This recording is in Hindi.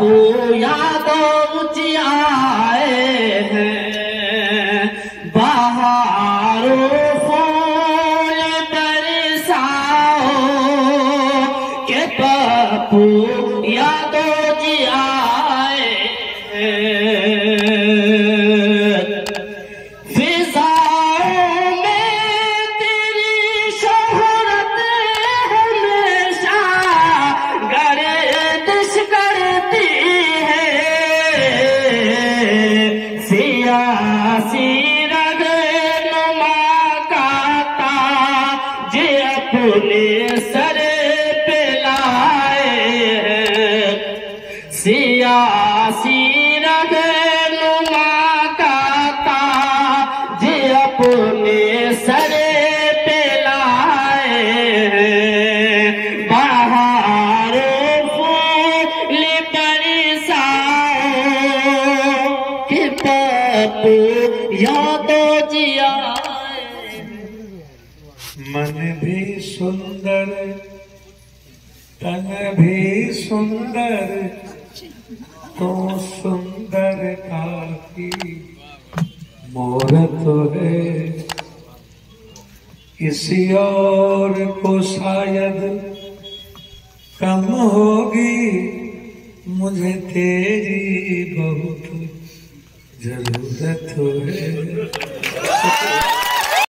बापू यादों ऊंची आए हैं, बहारों फूल बरसाओ के बापू यादों जी आए हैं। फिजाओं में तेरी शोहरत हमेशा गर्दिश करती है, सियासी रहनुमा का ताज अपने सर पे लाए हैं, सियासी रहनुमा का ताज अपने सर पे लाए हैं, बहारों फूल बरसाओ के बापू यादों जी आए। मन भी सुंदर तन भी सुंदर, तो सुंदर काकी मोर तो है, किसी और को शायद कम होगी, मुझे तेरी बहुत जरूरत है।